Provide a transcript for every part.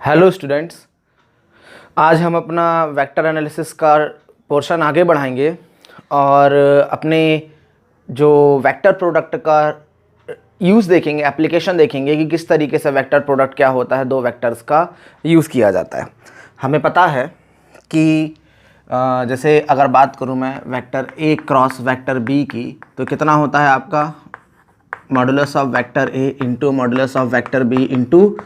Hello students, आज हम अपना वेक्टर एनालिसिस का पोर्शन आगे बढ़ाएंगे और अपने जो वेक्टर प्रोडक्ट का यूज़ देखेंगे, एप्लीकेशन देखेंगे कि किस तरीके से वेक्टर प्रोडक्ट क्या होता है, दो वेक्टर्स का यूज़ किया जाता है। हमें पता है कि जैसे अगर बात करूं मैं vector A cross vector B की, तो कितना होता है आपका modulus of vector A into modulus of vector B into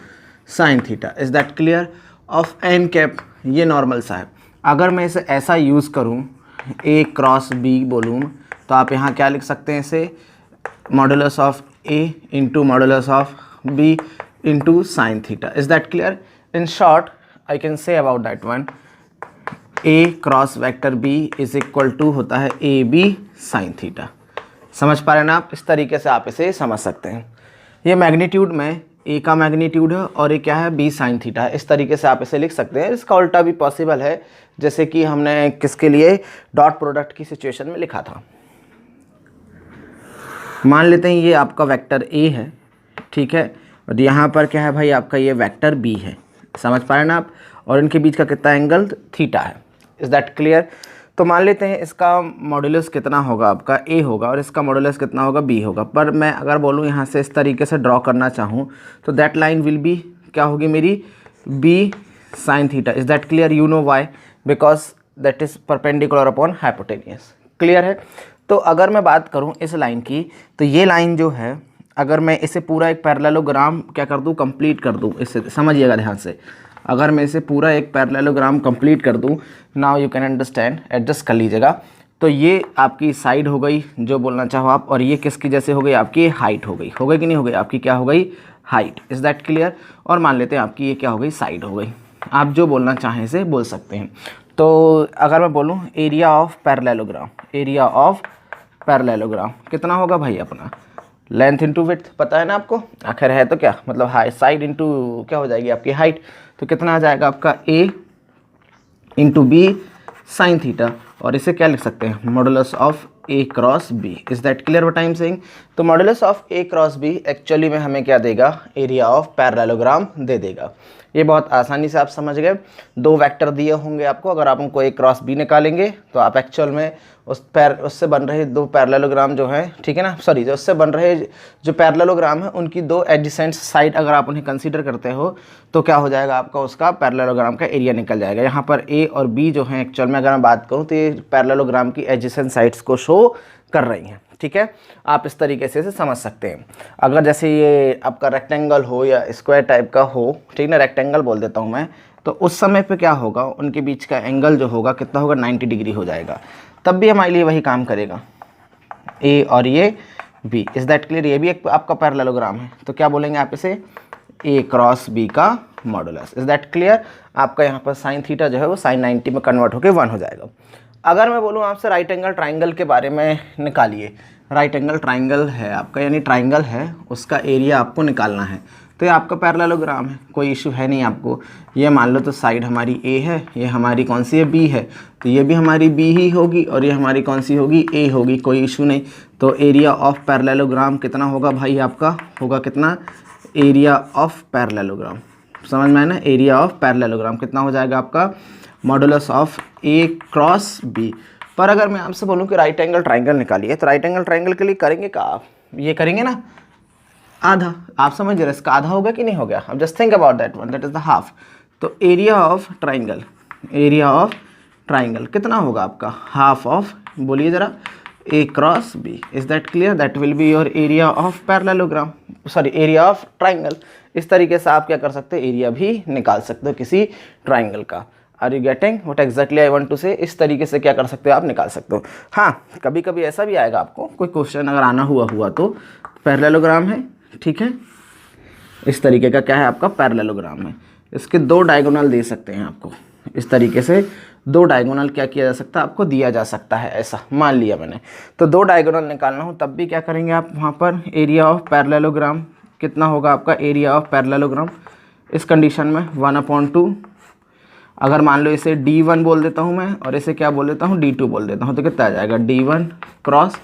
sine theta. Is that clear? Of N cap, ये नॉर्मल सा है। अगर मैं इसे ऐसा यूज़ करूं, ए क्रॉस बी बोलूँ, तो आप यहाँ क्या लिख सकते हैं, इसे modulus of A into modulus of B into sine theta. Is that clear? In short I can say about that one, A cross vector B is equal to होता है ए बी साइन थीटा। समझ पा रहे हैं ना आप? इस तरीके से आप इसे समझ सकते हैं। ये मैग्नीट्यूड में ए का मैग्नीट्यूड है और ये क्या है, बी साइन थीटा है। इस तरीके से आप इसे लिख सकते हैं। इसका उल्टा भी पॉसिबल है, जैसे कि हमने किसके लिए डॉट प्रोडक्ट की सिचुएशन में लिखा था। मान लेते हैं ये आपका वेक्टर ए है, ठीक है, और यहाँ पर क्या है भाई, आपका ये वेक्टर बी है। समझ पा रहे हैं ना आप? और इनके बीच का कितना एंगल, थीटा है। Is that clear? तो मान लेते हैं इसका मॉडुलस कितना होगा, आपका ए होगा, और इसका मॉडुलस कितना होगा, बी होगा। पर मैं अगर बोलूँ यहाँ से इस तरीके से ड्रॉ करना चाहूँ, तो दैट लाइन विल बी क्या होगी मेरी, B sine theta. Is that clear? You know why? Because that is perpendicular upon hypotenuse. Clear है? तो अगर मैं बात करूँ इस लाइन की, तो ये लाइन जो है, अगर मैं इसे पूरा एक पैरेललोग्राम क्या कर दूँ, कंप्लीट कर दूँ, इससे समझिएगा ध्यान से। अगर मैं इसे पूरा एक पैरेललोग्राम कंप्लीट कर दूं, now you can understand, adjust कर लीजिएगा। तो ये आपकी साइड हो गई जो बोलना चाहो आप, और ये किसकी जैसे हो गई, आपकी हाइट हो गई। हो गई कि नहीं हो गई? आपकी क्या हो गई, हाइट। Is that clear? और मान लेते हैं आपकी ये क्या हो गई, साइड हो गई। आप जो बोलना चाहें इसे बोल सकते हैं। तो अगर मैं बोलूँ area of parallelogram, area of parallelogram कितना होगा भाई अपना, लेंथ इंटू विड्थ, पता है ना आपको? आखिर है तो क्या मतलब, हाइट साइड इंटू क्या हो जाएगी आपकी हाइट। तो कितना आ जाएगा आपका A into B sine theta, और इसे क्या लिख सकते हैं, modulus of A cross B. Is that clear what I am saying? तो modulus of A cross B actually में हमें क्या देगा, एरिया ऑफ पैरेललोग्राम दे देगा। ये बहुत आसानी से आप समझ गए। दो वेक्टर दिए होंगे आपको, अगर आप उनको ए क्रॉस बी निकालेंगे तो आप एक्चुअल में उससे बन रहे दो पैरेललोग्राम जो हैं, ठीक है ना, सॉरी, जो उससे बन रहे जो पैरेललोग्राम है उनकी दो एडजेसेंट साइड अगर आप उन्हें कंसीडर करते हो, तो क्या हो जाएगा आपका, उसका पैरेललोग्राम का एरिया निकल जाएगा। यहाँ पर ए और बी जो हैं एक्चुअल में अगर मैं बात करूँ तो ये पैरेललोग्राम की एडजेसेंट साइड्स को शो कर रही हैं। ठीक है, आप इस तरीके से इसे समझ सकते हैं। अगर जैसे ये आपका रेक्टेंगल हो या स्क्वायर टाइप का हो, ठीक ना, रेक्टेंगल बोल देता हूँ मैं, तो उस समय पे क्या होगा, उनके बीच का एंगल जो होगा कितना होगा, 90 डिग्री हो जाएगा। तब भी हमारे लिए वही काम करेगा, ए और ये बी। Is that clear? ये भी एक आपका पैरेललोग्राम है, तो क्या बोलेंगे आप इसे, ए क्रॉस बी का मॉडुलस। Is that clear? आपका यहाँ पर साइन थीटा जो है वो साइन 90 में कन्वर्ट होकर 1 हो जाएगा। अगर मैं बोलूँ आपसे राइट एंगल ट्राइंगल के बारे में निकालिए, राइट एंगल ट्राइंगल है आपका, यानी ट्राइंगल है, उसका एरिया आपको निकालना है। तो ये आपका पैरेललोग्राम है, कोई इशू है नहीं आपको। ये मान लो तो साइड हमारी ए है, ये हमारी कौन सी है, बी है, तो ये भी हमारी बी ही होगी, और ये हमारी कौन सी होगी, ए होगी, कोई इशू नहीं। तो एरिया ऑफ पैरेललोग्राम कितना होगा भाई, आपका होगा कितना, एरिया ऑफ पैरेललोग्राम। समझ में आया ना? एरिया ऑफ पैरेललोग्राम कितना हो जाएगा आपका, modulus of A cross B. पर अगर मैं आपसे बोलूं कि राइट एंगल ट्राइंगल निकालिए, तो राइट एंगल ट्राइंगल के लिए करेंगे क्या आप, ये करेंगे ना आधा। आप समझ रहे, इसका आधा हो गया कि नहीं हो गया? अब just think about that one, that is the half. तो area of triangle, area of triangle कितना होगा आपका, हाफ ऑफ, बोलिए जरा, A cross B. Is that clear? That will be your area of parallelogram, sorry area of triangle. इस तरीके से आप क्या कर सकते हो, एरिया भी निकाल सकते हो किसी ट्राइंगल का। Are you getting what exactly I want to say? इस तरीके से क्या कर सकते हो आप, निकाल सकते हो। हाँ, कभी कभी ऐसा भी आएगा आपको, कोई क्वेश्चन अगर आना हुआ तो पैरेललोग्राम है, ठीक है, इस तरीके का क्या है आपका पैरेललोग्राम है, इसके दो डायगोनल दे सकते हैं आपको। इस तरीके से दो डायगोनल क्या किया जा सकता है, आपको दिया जा सकता है। ऐसा मान लिया मैंने, तो दो डायगोनल निकालना हो तब भी क्या करेंगे आप, वहाँ पर एरिया ऑफ पैरेललोग्राम कितना होगा आपका, एरिया ऑफ पैरेललोग्राम इस कंडीशन में 1/2। अगर मान लो इसे D1 बोल देता हूँ मैं, और इसे क्या बोल देता हूँ, D2 बोल देता हूँ, तो कितना आ जाएगा, D1 क्रॉस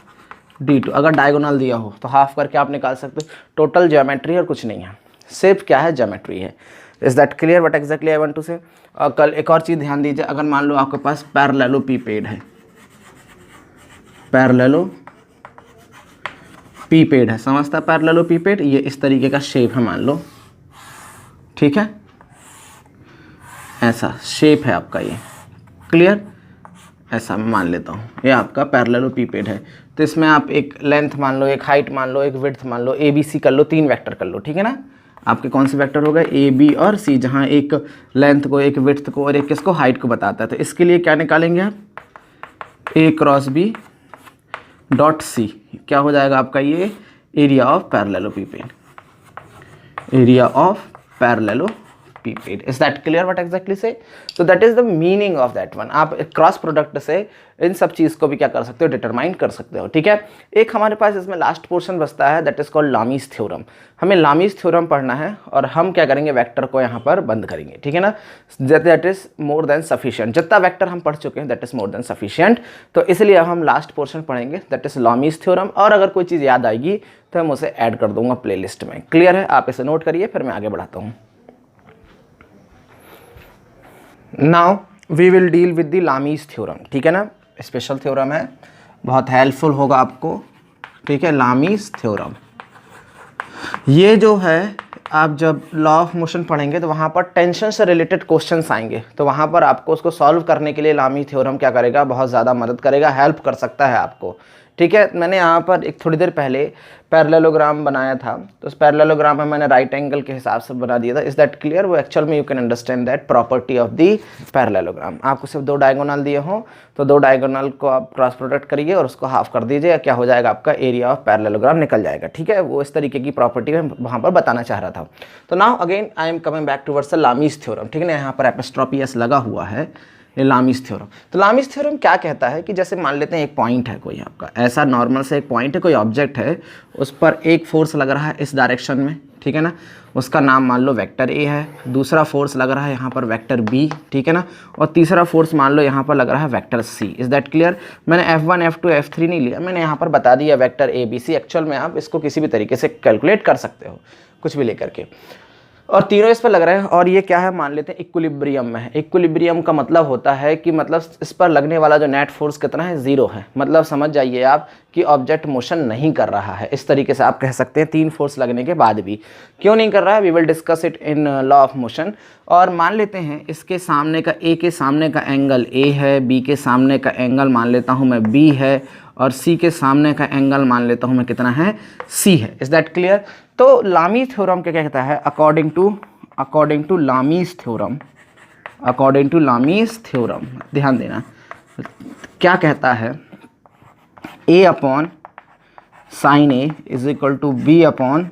D2। अगर डायगोनल दिया हो तो हाफ करके आप निकाल सकते हो। टोटल ज्योमेट्री और कुछ नहीं है, सिर्फ क्या है, ज्योमेट्री है। Is that clear what exactly I want to say. और कल एक और चीज़ ध्यान दीजिए, अगर मान लो आपके पास पैरेललोपिपेड है, पैरेललोपिपेड है, समझता पैरेललोपिपेड, ये इस तरीके का शेप है मान लो, ठीक है, ऐसा शेप है आपका ये, क्लियर, ऐसा मैं मान लेता हूँ ये आपका पैरेललोपिपेड है। तो इसमें आप एक लेंथ मान लो, एक हाइट मान लो, एक विड्थ मान लो, ए बी सी कर लो, 3 वेक्टर कर लो, ठीक है ना। आपके कौन से वेक्टर हो गए, ए बी और सी, जहाँ एक लेंथ को, एक विड्थ को और एक किसको, हाइट को बताता है। तो इसके लिए क्या निकालेंगे आप, A cross B dot C, क्या हो जाएगा आपका ये area of parallelepiped, area of parallelepiped. Is that clear what exactly say. तो that is the meaning of that one. आप क्रॉस प्रोडक्ट से इन सब चीज़ को भी क्या कर सकते हो, डिटरमाइन कर सकते हो, ठीक है। एक हमारे पास इसमें लास्ट पोर्शन बचता है, that is called Lami's theorem. हमें लामीज थ्योरम पढ़ना है और हम क्या करेंगे, वेक्टर को यहाँ पर बंद करेंगे, ठीक है ना। That is more than sufficient, जितना वेक्टर हम पढ़ चुके हैं that is more than sufficient. तो इसलिए हम लास्ट पोर्शन पढ़ेंगे, दैट इज लामीज थ्योरम। और अगर कोई चीज़ याद आएगी तो हम उसे ऐड कर दूंगा प्लेलिस्ट में, क्लियर है। आप इसे नोट करिए, फिर मैं आगे बढ़ाता हूँ। Now we will deal with the Lami's theorem, ठीक है ना, स्पेशल थ्योरम है, बहुत हेल्पफुल होगा आपको, ठीक है। लामीज थ्योरम ये जो है, आप जब लॉ ऑफ मोशन पढ़ेंगे तो वहाँ पर टेंशन से रिलेटेड क्वेश्चंस आएंगे, तो वहाँ पर आपको उसको सॉल्व करने के लिए लामीज थ्योरम क्या करेगा, बहुत ज़्यादा मदद करेगा, हेल्प कर सकता है आपको, ठीक है। मैंने यहाँ पर एक थोड़ी देर पहले पैरेललोग्राम बनाया था, तो उस पैरेललोग्राम में मैंने राइट एंगल के हिसाब से बना दिया था। Is that clear. वो एक्चुअल में you can understand that property of the parallelogram. आपको सिर्फ 2 डायगोनल दिए हों तो 2 डायगोनल को आप क्रॉस प्रोडक्ट करिए और उसको हाफ कर दीजिए, क्या हो जाएगा, आपका एरिया ऑफ पैरेललोग्राम निकल जाएगा, ठीक है। वो इस तरीके की प्रॉपर्टी मैं वहाँ पर बताना चाह रहा था। तो now again I am coming back towards the Lami's theorem, ठीक है ना। यहाँ पर एपोस्ट्रोफी एस लगा हुआ है, ये लामीज थ्योरम। तो लामीज थ्योरम क्या कहता है कि जैसे मान लेते हैं एक पॉइंट है कोई आपका, ऐसा नॉर्मल से एक पॉइंट है, कोई ऑब्जेक्ट है, उस पर एक फोर्स लग रहा है इस डायरेक्शन में, ठीक है ना, उसका नाम मान लो वेक्टर ए है। दूसरा फोर्स लग रहा है यहाँ पर वेक्टर बी, ठीक है ना, और तीसरा फोर्स मान लो यहाँ पर लग रहा है vector C. Is that clear. मैंने F1 F2 F3 नहीं लिया, मैंने यहाँ पर बता दिया vector A B C. Actual में आप इसको किसी भी तरीके से कैलकुलेट कर सकते हो, कुछ भी लेकर के, और तीनों इस पर लग रहे हैं। और ये क्या है, मान लेते हैं इक्विलिब्रियम में है। इक्विलिब्रियम का मतलब होता है कि मतलब इस पर लगने वाला जो नेट फोर्स कितना है, 0 है। मतलब समझ जाइए आप कि ऑब्जेक्ट मोशन नहीं कर रहा है, इस तरीके से आप कह सकते हैं। 3 फोर्स लगने के बाद भी क्यों नहीं कर रहा है, we will discuss it in law of motion. और मान लेते हैं इसके सामने का, ए के सामने का एंगल ए है, बी के सामने का एंगल मान लेता हूँ मैं बी है, और सी के सामने का एंगल मान लेता हूँ मैं कितना है, सी है। Is that clear. तो लामीज थ्योरम क्या कहता है, according to Lami's theorem, according to Lami's theorem, ध्यान देना क्या कहता है, A upon sine A is equal to B upon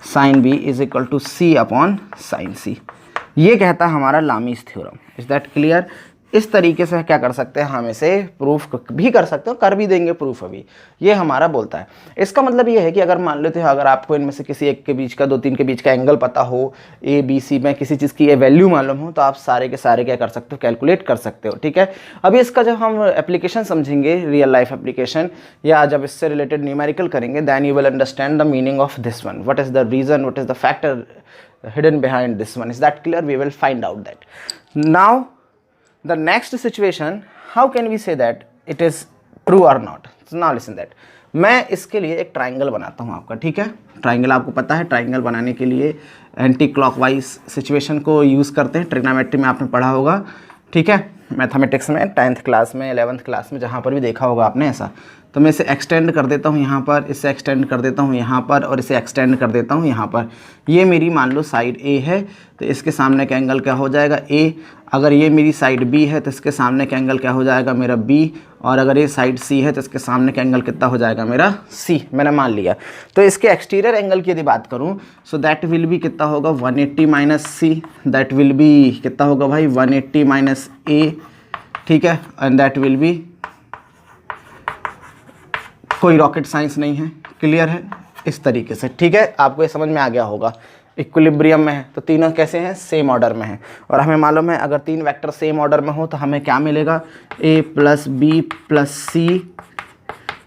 sine B is equal to C upon sine C. ये कहता है हमारा Lami's theorem. Is that clear. इस तरीके से क्या कर सकते हैं, हम इसे प्रूफ भी कर सकते हो, कर भी देंगे प्रूफ अभी। ये हमारा बोलता है। इसका मतलब ये है कि अगर मान लेते हो, अगर आपको इनमें से किसी एक के बीच का, 2-3 के बीच का एंगल पता हो, ए बी सी में किसी चीज़ की ये वैल्यू मालूम हो, तो आप सारे के सारे क्या कर सकते हो, कैलकुलेट कर सकते हो, ठीक है। अभी इसका जब हम एप्लीकेशन समझेंगे, रियल लाइफ एप्लीकेशन, या जब इससे रिलेटेड न्यूमेरिकल करेंगे, then you will understand the meaning of this one, what is the reason, what is the factor hidden behind this one. Is that clear? We will find out that. Now the next situation, how can we say that it is true or not? So now listen that. मैं इसके लिए एक triangle बनाता हूँ आपका, ठीक है। Triangle आपको पता है, ट्राइंगल बनाने के लिए एंटी क्लॉकवाइज सिचुएशन को यूज़ करते हैं। ट्रिग्नोमेट्री में आपने पढ़ा होगा, ठीक है, मैथमेटिक्स में 10th क्लास में, 11th क्लास में, जहाँ पर भी देखा होगा आपने ऐसा। तो मैं इसे एक्सटेंड कर देता हूँ यहाँ पर, इसे एक्सटेंड कर देता हूँ यहाँ पर, और इसे एक्सटेंड कर देता हूँ यहाँ पर। ये मेरी मान लो साइड ए है, तो इसके सामने का एंगल क्या हो जाएगा, ए। अगर ये मेरी साइड बी है तो इसके सामने का एंगल क्या हो जाएगा, मेरा बी। और अगर ये साइड सी है तो इसके सामने का एंगल कितना हो जाएगा, मेरा सी। मैंने मान लिया। तो इसके एक्सटीरियर एंगल की यदि बात करूँ, सो दैट विल बी कितना होगा, 180 minus C. That will be कितना होगा भाई, 180 माइनस ए, ठीक है। एंड दैट विल बी, कोई रॉकेट साइंस नहीं है, क्लियर है, इस तरीके से, ठीक है। आपको ये समझ में आ गया होगा। इक्विलिब्रियम में है तो तीनों कैसे हैं, सेम ऑर्डर में है। और हमें मालूम है अगर 3 वेक्टर सेम ऑर्डर में हो तो हमें क्या मिलेगा, A plus B plus C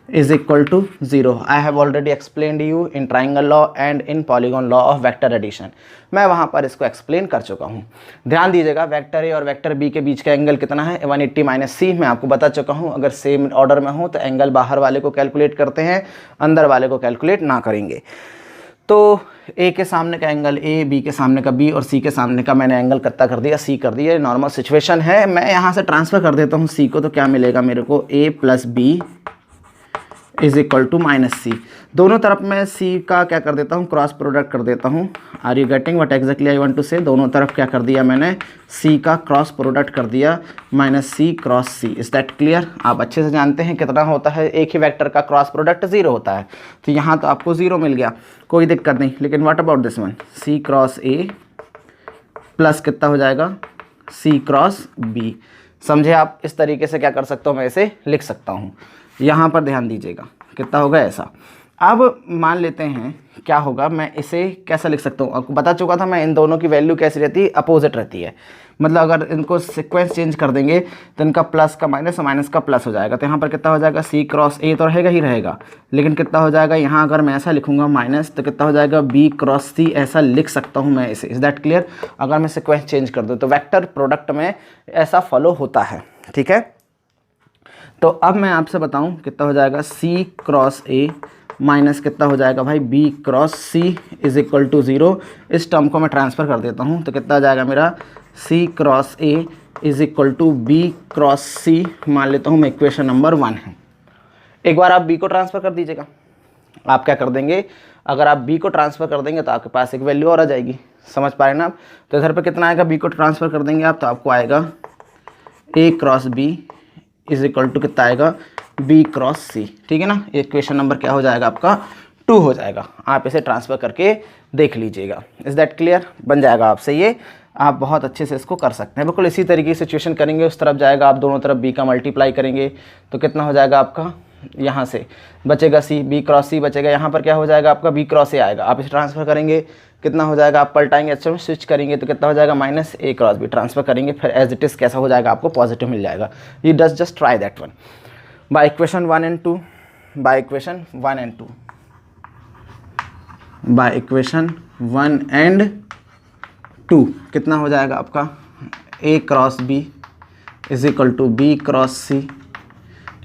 is equal to 0. I have already explained you in triangle law and in polygon law of vector addition. मैं वहाँ पर इसको एक्सप्लेन कर चुका हूँ। ध्यान दीजिएगा, वेक्टर ए और वेक्टर बी के बीच का एंगल कितना है, 180 माइनस सी। मैं आपको बता चुका हूँ, अगर सेम ऑर्डर में हो तो एंगल बाहर वाले को कैलकुलेट करते हैं, अंदर वाले को कैलकुलेट ना करेंगे। तो ए के सामने का एंगल ए, बी के सामने का बी और सी के सामने का मैंने एंगल कितना कर दिया, सी कर दिया। नॉर्मल सिचुएशन है। मैं यहाँ से ट्रांसफ़र कर देता हूँ सी को, तो क्या मिलेगा मेरे को, A plus B is equal to minus C. दोनों तरफ मैं सी का क्या कर देता हूँ, क्रॉस प्रोडक्ट कर देता हूँ। Are you getting what exactly I want to say? दोनों तरफ क्या कर दिया मैंने, सी का क्रॉस प्रोडक्ट कर दिया, minus C cross C. Is that clear? आप अच्छे से जानते हैं कितना होता है, एक ही वेक्टर का क्रॉस प्रोडक्ट 0 होता है। तो यहाँ तो आपको 0 मिल गया, कोई दिक्कत नहीं। लेकिन what about this one, C cross A plus कितना हो जाएगा, सी क्रॉस बी। समझे आप? इस तरीके से क्या कर सकता हूँ, मैं इसे लिख सकता हूँ। यहाँ पर ध्यान दीजिएगा, कितना होगा ऐसा। अब मान लेते हैं क्या होगा, मैं इसे कैसा लिख सकता हूँ, आपको बता चुका था मैं, इन दोनों की वैल्यू कैसी रहती है, अपोजिट रहती है। मतलब अगर इनको सीक्वेंस चेंज कर देंगे तो इनका प्लस का माइनस और माइनस का प्लस हो जाएगा। तो यहाँ पर कितना हो जाएगा, सी क्रॉस ए तो रहेगा ही रहेगा, लेकिन कितना हो जाएगा यहाँ, अगर मैं ऐसा लिखूँगा माइनस, तो कितना हो जाएगा, बी क्रॉस सी। ऐसा लिख सकता हूँ मैं इसे। Is that clear? अगर मैं सीक्वेंस चेंज कर दूँ तो वेक्टर प्रोडक्ट में ऐसा फॉलो होता है। ठीक है, तो अब मैं आपसे बताऊं कितना हो जाएगा, सी क्रॉस ए माइनस कितना हो जाएगा भाई, B cross C is equal to 0। इस टर्म को मैं ट्रांसफ़र कर देता हूं, तो कितना आ जाएगा मेरा, C cross A is equal to B cross C. मान लेता हूं मैं इक्वेशन नंबर 1 है। एक बार आप बी को ट्रांसफ़र कर दीजिएगा। आप क्या कर देंगे, अगर आप बी को ट्रांसफ़र कर देंगे तो आपके पास एक वैल्यू और आ जाएगी। समझ पा रहे हैं ना आप? तो इधर पर कितना आएगा, बी को ट्रांसफ़र कर देंगे आप, तो आपको आएगा A cross B is equal to कितना आएगा, बी क्रॉस सी। ठीक है ना? इक्वेशन नंबर क्या हो जाएगा आपका, 2 हो जाएगा। आप इसे ट्रांसफ़र करके देख लीजिएगा। Is that clear? बन जाएगा आपसे ये, आप बहुत अच्छे से इसको कर सकते हैं। बिल्कुल इसी तरीके की सिचुएशन करेंगे, उस तरफ जाएगा, आप दोनों तरफ बी का मल्टीप्लाई करेंगे तो कितना हो जाएगा आपका, यहाँ से बचेगा सी, बी क्रॉस सी बचेगा। यहाँ पर क्या हो जाएगा आपका, बी क्रॉस ए आएगा। आप इसे ट्रांसफ़र करेंगे, कितना हो जाएगा, आप पलटाएंगे, अच्छा में स्विच करेंगे तो कितना हो जाएगा, माइनस ए क्रॉस बी। ट्रांसफ़र करेंगे फिर एज इट इज़ कैसा हो जाएगा, आपको पॉजिटिव मिल जाएगा। You just try that one by equation 1 and 2, by equation 1 and 2, by equation 1 and 2 कितना हो जाएगा आपका, A cross B is equal to B cross C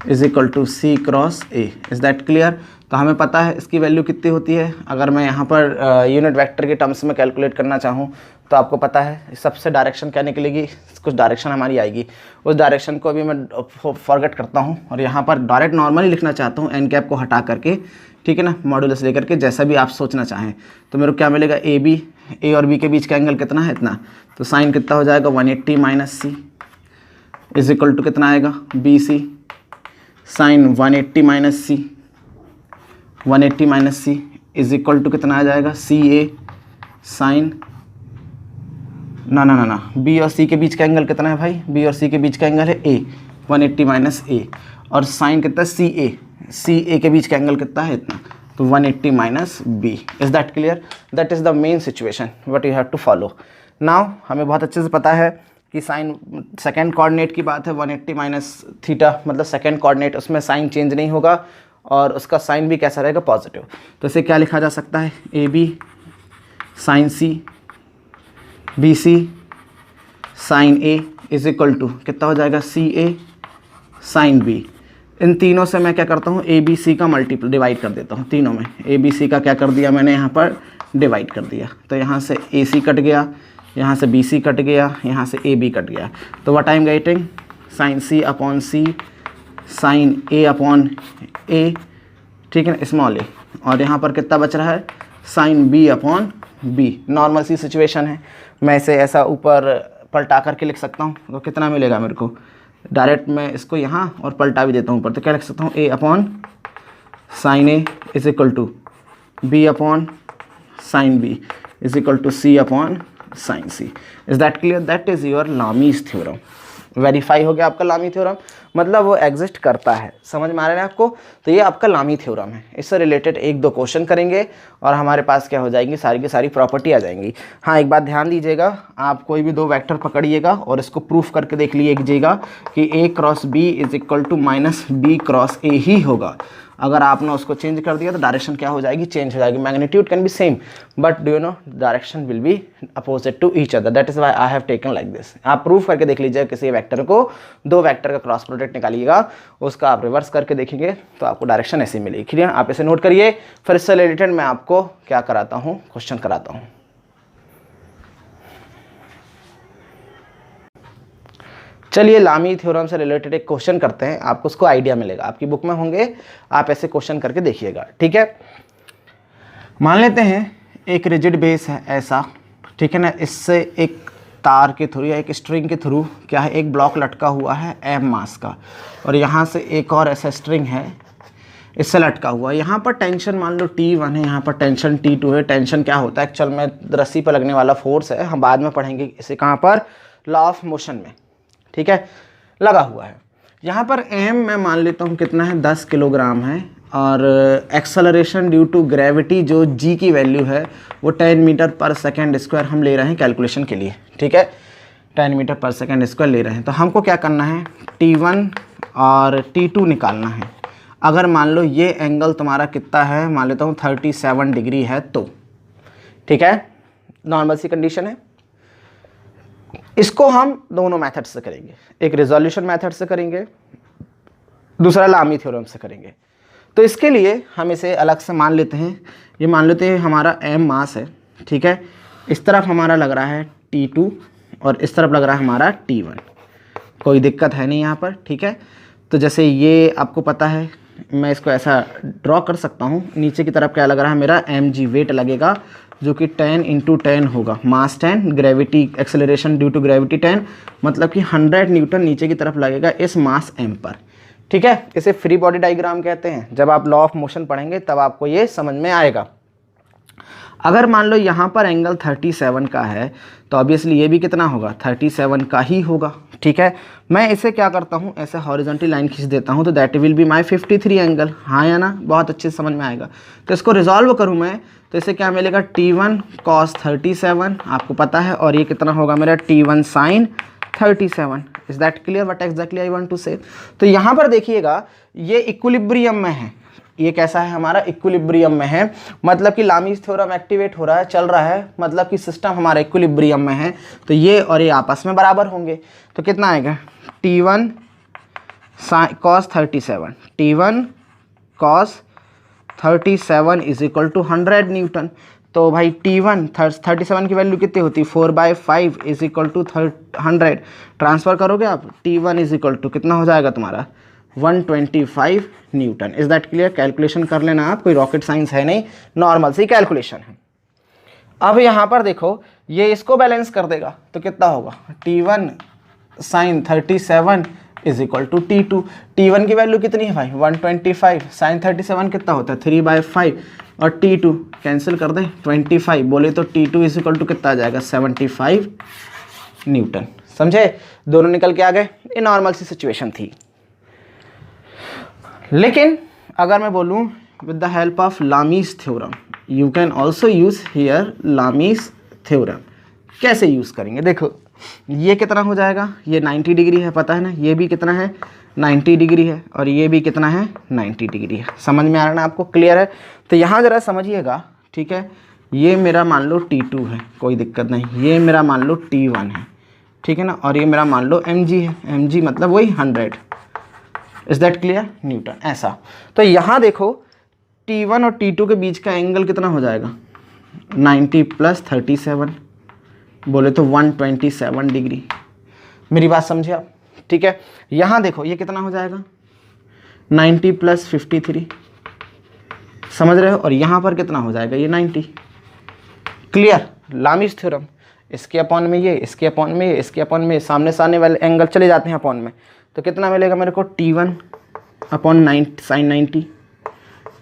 is equal to C cross A. Is that clear? तो हमें पता है इसकी value कितनी होती है। अगर मैं यहाँ पर यूनिट वेक्टर के टर्म्स में कैलकुलेट करना चाहूँ तो आपको पता है सबसे डायरेक्शन क्या निकलेगी, कुछ डायरेक्शन हमारी आएगी। उस डायरेक्शन को अभी मैं फॉरगेट करता हूँ और यहाँ पर डायरेक्ट नॉर्मली लिखना चाहता हूँ, एन कैप को हटा करके। ठीक है ना, मॉडुलस लेकर के, जैसा भी आप सोचना चाहें। तो मेरे को क्या मिलेगा, ए बी, ए और बी के बीच का एंगल कितना है, इतना। तो साइन कितना हो जाएगा, 180 minus C is equal to कितना आएगा, B C sine 180 minus C, 180 minus C is equal to कितना आ जाएगा, सी ए साइन, ना बी और सी के बीच का एंगल कितना है भाई, बी और सी के बीच का एंगल है ए, 180 माइनस ए, और साइन कितना, सी ए के बीच का एंगल कितना है, इतना। तो 180 minus B. Is that clear? That is the main situation what you have to follow. Now हमें बहुत अच्छे से पता है कि साइन सेकेंड कोऑर्डिनेट की बात है, 180 माइनस थीटा, मतलब सेकेंड कोऑर्डिनेट, उसमें साइन चेंज नहीं होगा और उसका साइन भी कैसा रहेगा, पॉजिटिव। तो इसे क्या लिखा जा सकता है, A B sine C B C sine A is equal to कितना हो जाएगा, सी ए साइन बी। इन तीनों से मैं क्या करता हूँ, ए बी सी का डिवाइड कर देता हूँ। तीनों में ए बी सी का क्या कर दिया मैंने, यहाँ पर डिवाइड कर दिया। तो यहाँ से ए सी कट गया, यहाँ से बी सी कट गया, यहाँ से ए बी कट गया। तो what I am getting, sine C upon C sine A upon A, ठीक है ना, स्मॉल ए। और यहाँ पर कितना बच रहा है, sine B upon B. Normal सी सिचुएशन है, मैं इसे ऐसा ऊपर पलटा करके लिख सकता हूँ। तो कितना मिलेगा मेरे को, डायरेक्ट मैं इसको यहाँ और पलटा भी देता हूँ ऊपर। तो क्या लिख सकता हूँ, A upon sine A is equal to B upon sine B is equal to C upon sine C. Is that clear? That is your Lami's theorem. Verify हो गया आपका लामी थ्योरम, मतलब वो एग्जिस्ट करता है। समझ में आ रहा है आपको? तो ये आपका लामी थ्योरम है। इससे रिलेटेड 1-2 क्वेश्चन करेंगे और हमारे पास क्या हो जाएंगी, सारी की सारी प्रॉपर्टी आ जाएंगी। हाँ, एक बात ध्यान दीजिएगा, आप कोई भी 2 वेक्टर पकड़िएगा और इसको प्रूफ करके देख लीजिएगा कि A cross B is equal to minus B cross A ही होगा। अगर आपने उसको चेंज कर दिया तो डायरेक्शन क्या हो जाएगी, चेंज हो जाएगी। Magnitude can be same but do you know direction will be opposite to each other, that is why I have taken like this. आप प्रूफ करके देख लीजिए, किसी वेक्टर को दो वेक्टर का क्रॉस प्रोडक्ट निकालिएगा, उसका आप रिवर्स करके देखेंगे तो आपको डायरेक्शन ऐसी मिलेगी। क्लियर, आप इसे नोट करिए। फिर इससे रिलेटेड मैं आपको क्या कराता हूँ, क्वेश्चन कराता हूँ। चलिए लामी थ्योरम से रिलेटेड एक क्वेश्चन करते हैं, आपको उसको आइडिया मिलेगा, आपकी बुक में होंगे, आप ऐसे क्वेश्चन करके देखिएगा। ठीक है, मान लेते हैं एक रिजिड बेस है ऐसा, ठीक है ना, इससे एक तार के थ्रू या एक स्ट्रिंग के थ्रू क्या है, एक ब्लॉक लटका हुआ है m मास का, और यहाँ से एक और ऐसा स्ट्रिंग है इससे लटका हुआ है। यहाँ पर टेंशन मान लो T1 है, यहाँ पर टेंशन T2 है। टेंशन क्या होता है, एक्चुअल में रस्सी पर लगने वाला फोर्स है, हम बाद में पढ़ेंगे इसे कहाँ पर, लॉ ऑफ मोशन में। ठीक है, लगा हुआ है। यहाँ पर m मैं मान लेता हूँ कितना है, 10 किलोग्राम है, और एक्सेलरेशन ड्यू टू ग्रेविटी जो g की वैल्यू है वो 10 मीटर पर सेकेंड स्क्वायर हम ले रहे हैं कैलकुलेशन के लिए। ठीक है, 10 मीटर पर सेकेंड स्क्वायर ले रहे हैं। तो हमको क्या करना है, T1 और T2 निकालना है। अगर मान लो ये एंगल तुम्हारा कितना है, मान लेता हूँ 37 डिग्री है तो, ठीक है, नॉर्मल सी कंडीशन है। इसको हम दोनों मेथड से करेंगे, एक रिजोल्यूशन मेथड से करेंगे, दूसरा लामी थ्योरम से करेंगे। तो इसके लिए हम इसे अलग से मान लेते हैं। ये मान लेते हैं हमारा m मास है, ठीक है, इस तरफ हमारा लग रहा है T2 और इस तरफ लग रहा है हमारा T1, कोई दिक्कत है नहीं यहाँ पर। ठीक है, तो जैसे ये आपको पता है, मैं इसको ऐसा ड्रॉ कर सकता हूँ। नीचे की तरफ क्या लग रहा है, मेरा mg वेट लगेगा, जो कि 10 × 10 होगा, mass 10, gravity acceleration due to gravity 10, मतलब कि 100 न्यूटन नीचे की तरफ लगेगा इस मास m पर। ठीक है, इसे फ्री बॉडी डायग्राम कहते हैं। जब आप लॉ ऑफ मोशन पढ़ेंगे तब आपको ये समझ में आएगा। अगर मान लो यहाँ पर एंगल 37 का है तो ऑब्वियसली ये भी कितना होगा, 37 का ही होगा। ठीक है, मैं इसे क्या करता हूँ, ऐसे हॉरिजॉन्टल लाइन खींच देता हूँ, तो that will be my 53 angle. हाँ या ना, बहुत अच्छे से समझ में आएगा। तो इसको रिजॉल्व करूँ मैं तो इसे क्या मिलेगा, T1 cos 37 आपको पता है, और ये कितना होगा मेरा T1 sin 37। Is that clear what exactly I want to say. तो यहाँ पर देखिएगा ये इक्विलिब्रियम में है, ये कैसा है हमारा, इक्विलिब्रियम में है, मतलब कि लामीज थ्योरम एक्टिवेट हो रहा है, चल रहा है, मतलब कि सिस्टम हमारा इक्विलिब्रियम में है। तो ये और ये आपस में बराबर होंगे, तो कितना आएगा, T1 cos 37, T1 cos 37 is equal to 100 newton. तो भाई T1 37 की वैल्यू कितनी होती है, 4/5 इज इक्वल टू 100। ट्रांसफर करोगे आप, T1 इज इक्वल टू कितना हो जाएगा तुम्हारा, 125 Newton. Is that clear. Calculation कर लेना आप, कोई रॉकेट साइंस है नहीं, नॉर्मल सी कैलकुलेशन है। अब यहाँ पर देखो, ये इसको बैलेंस कर देगा तो कितना होगा, T1 sin 37 is equal to T2। T1 की वैल्यू कितनी है भाई, 125, sin 37 कितना होता है, 3/5, और T2 कैंसिल कर दें 25, बोले तो T2 इज इक्वल टू कितना आ जाएगा, 75 न्यूटन। समझे, दोनों निकल के आ गए। ये नॉर्मल सी सिचुएशन थी। लेकिन अगर मैं बोलूँ with the help of Lami's theorem, you can also use here Lami's theorem. कैसे यूज़ करेंगे, देखो ये कितना हो जाएगा, ये 90 डिग्री है, पता है ना, ये भी कितना है 90 डिग्री है, और ये भी कितना है 90 डिग्री है। समझ में आ रहा है ना आपको, क्लियर है। तो यहाँ ज़रा समझिएगा, ठीक है, ये मेरा मान लो T2 है, कोई दिक्कत नहीं, ये मेरा मान लो T1 है, ठीक है ना, और ये मेरा मान लो mg है, mg मतलब वही 100। Is that clear, Newton. ऐसा, तो यहाँ देखो T1 और T2 के बीच का एंगल कितना हो जाएगा, 90 + 37, बोले तो 127 डिग्री। मेरी बात समझे आप, ठीक है। यहाँ देखो ये कितना हो जाएगा, 90 + 53, समझ रहे हो, और यहाँ पर कितना हो जाएगा, ये 90। क्लियर, लामीज थ्योरम, इसके अपॉन में ये, इसके अपॉन में ये, इसके अपॉन में, सामने सामने वाले एंगल चले जाते हैं अपॉन में, तो कितना मिलेगा मेरे को, T1 upon sin 90,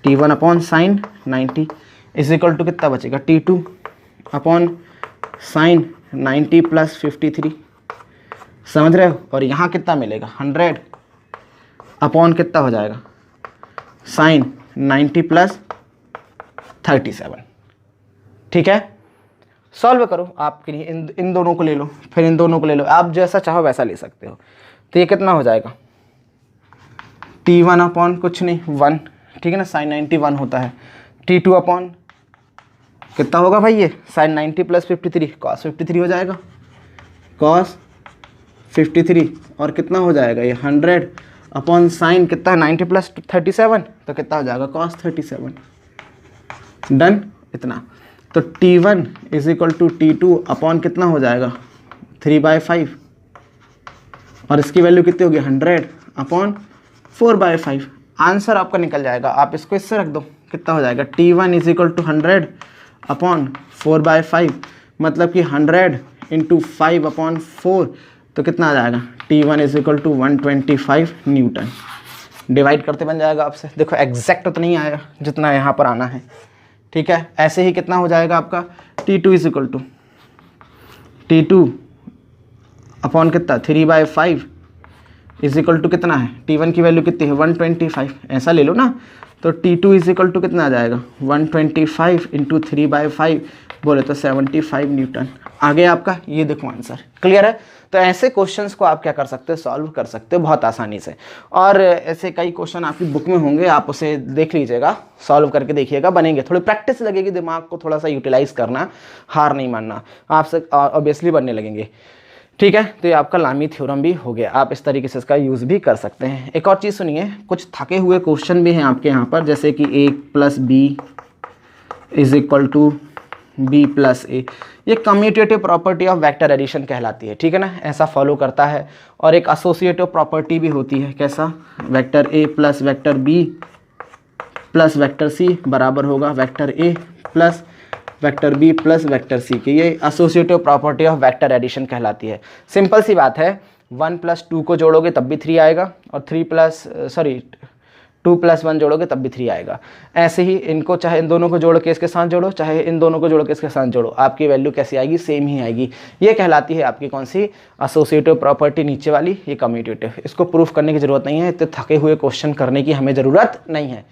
T1 upon sin 90 is equal to कितना बचेगा, T2 अपॉन sin 90 + 53। समझ रहे हो, और यहाँ कितना मिलेगा, 100 अपॉन कितना हो जाएगा, sin 90 + 37। ठीक है, सॉल्व करो आपके लिए, इन दोनों को ले लो, फिर इन दोनों को ले लो, आप जैसा चाहो वैसा ले सकते हो। तो ये कितना हो जाएगा, T1 अपॉन कुछ नहीं 1, ठीक है ना, sin 90 1 होता है। T2 अपॉन कितना होगा भाई, ये sin 90 प्लस 53 cos 53 हो जाएगा, cos 53 और कितना हो जाएगा ये 100 अपॉन साइन कितना 90 प्लस 37 तो कितना हो जाएगा cos 37। डन, इतना। तो T1 is equal to T2 upon कितना हो जाएगा 3/5 और इसकी वैल्यू कितनी होगी 100 अपॉन 4/5। आंसर आपका निकल जाएगा, आप इसको इससे रख दो, कितना हो जाएगा T1 is equal to 100 upon 4/5, मतलब कि 100 इंटू 5 अपॉन 4 तो कितना आ जाएगा T1 is equal to 125 newton. Divide करते बन जाएगा आपसे, देखो एग्जैक्ट तो नहीं आएगा जितना यहाँ पर आना है, ठीक है। ऐसे ही कितना हो जाएगा आपका T2 is equal to T2 upon कितना 3/5 इज इक्वल टू कितना है, T1 की वैल्यू कितनी है 125, ऐसा ले लो ना। तो T2 इज इक्वल टू कितना आ जाएगा 125 इंटू 3/5 बोले तो 75 न्यूटन। आगे आपका ये देखो आंसर क्लियर है। तो ऐसे क्वेश्चंस को आप क्या कर सकते हो, सॉल्व कर सकते हो बहुत आसानी से। और ऐसे कई क्वेश्चन आपकी बुक में होंगे, आप उसे देख लीजिएगा, सॉल्व करके देखिएगा, बनेंगे। थोड़ी प्रैक्टिस लगेगी, दिमाग को थोड़ा सा यूटिलाइज करना, हार नहीं मानना, आपसे ऑब्वियसली बनने लगेंगे, ठीक है। तो ये आपका लामी थ्योरम भी हो गया, आप इस तरीके से इसका यूज़ भी कर सकते हैं। एक और चीज़ सुनिए, कुछ थके हुए क्वेश्चन भी हैं आपके यहाँ पर, जैसे कि a प्लस B is equal to b plus A, ये commutative property of vector addition कहलाती है, ठीक है ना, ऐसा फॉलो करता है। और एक एसोसिएटिव प्रॉपर्टी भी होती है, कैसा, vector a plus vector b plus vector c बराबर होगा vector a plus vector b plus vector c के, ये associative property of vector addition कहलाती है। सिंपल सी बात है, 1 + 2 को जोड़ोगे तब भी 3 आएगा, और 2 + 1 जोड़ोगे तब भी 3 आएगा। ऐसे ही इनको चाहे इन दोनों को जोड़ के इसके साथ जोड़ो, चाहे इन दोनों को जोड़ के इसके साथ जोड़ो, आपकी वैल्यू कैसी आएगी, सेम ही आएगी। ये कहलाती है आपकी कौन सी, एसोसिएटिव प्रॉपर्टी नीचे वाली, ये कम्यूटेटिव। इसको प्रूफ करने की ज़रूरत नहीं है, इतने थके हुए क्वेश्चन करने की हमें ज़रूरत नहीं है।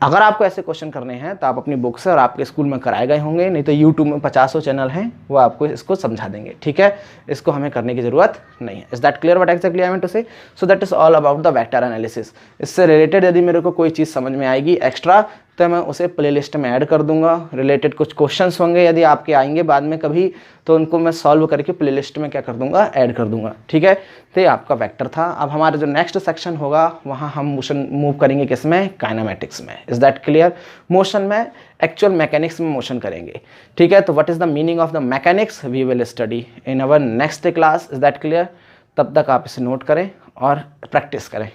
अगर आपको ऐसे क्वेश्चन करने हैं तो आप अपनी बुक से और आपके स्कूल में कराए गए होंगे, नहीं तो यूट्यूब में 50 चैनल हैं, वो आपको इसको समझा देंगे, ठीक है। इसको हमें करने की ज़रूरत नहीं है। Is that clear what exactly I mean to say? So that is all about the vector analysis. इससे रिलेटेड यदि मेरे को कोई चीज़ समझ में आएगी एक्स्ट्रा तो मैं उसे प्लेलिस्ट में ऐड कर दूंगा। रिलेटेड कुछ क्वेश्चंस होंगे यदि आपके आएंगे बाद में कभी, तो उनको मैं सॉल्व करके प्लेलिस्ट में क्या कर दूंगा, ऐड कर दूंगा, ठीक है। तो ये आपका वेक्टर था। अब हमारा जो नेक्स्ट सेक्शन होगा वहाँ हम मोशन मूव करेंगे किसमें, काइनेमेटिक्स में। Is that clear? मोशन में, एक्चुअल मैकेनिक्स में मोशन करेंगे, ठीक है। तो what is the meaning of the mechanics we will study in our next class. Is that clear? तब तक आप इसे नोट करें और प्रैक्टिस करें।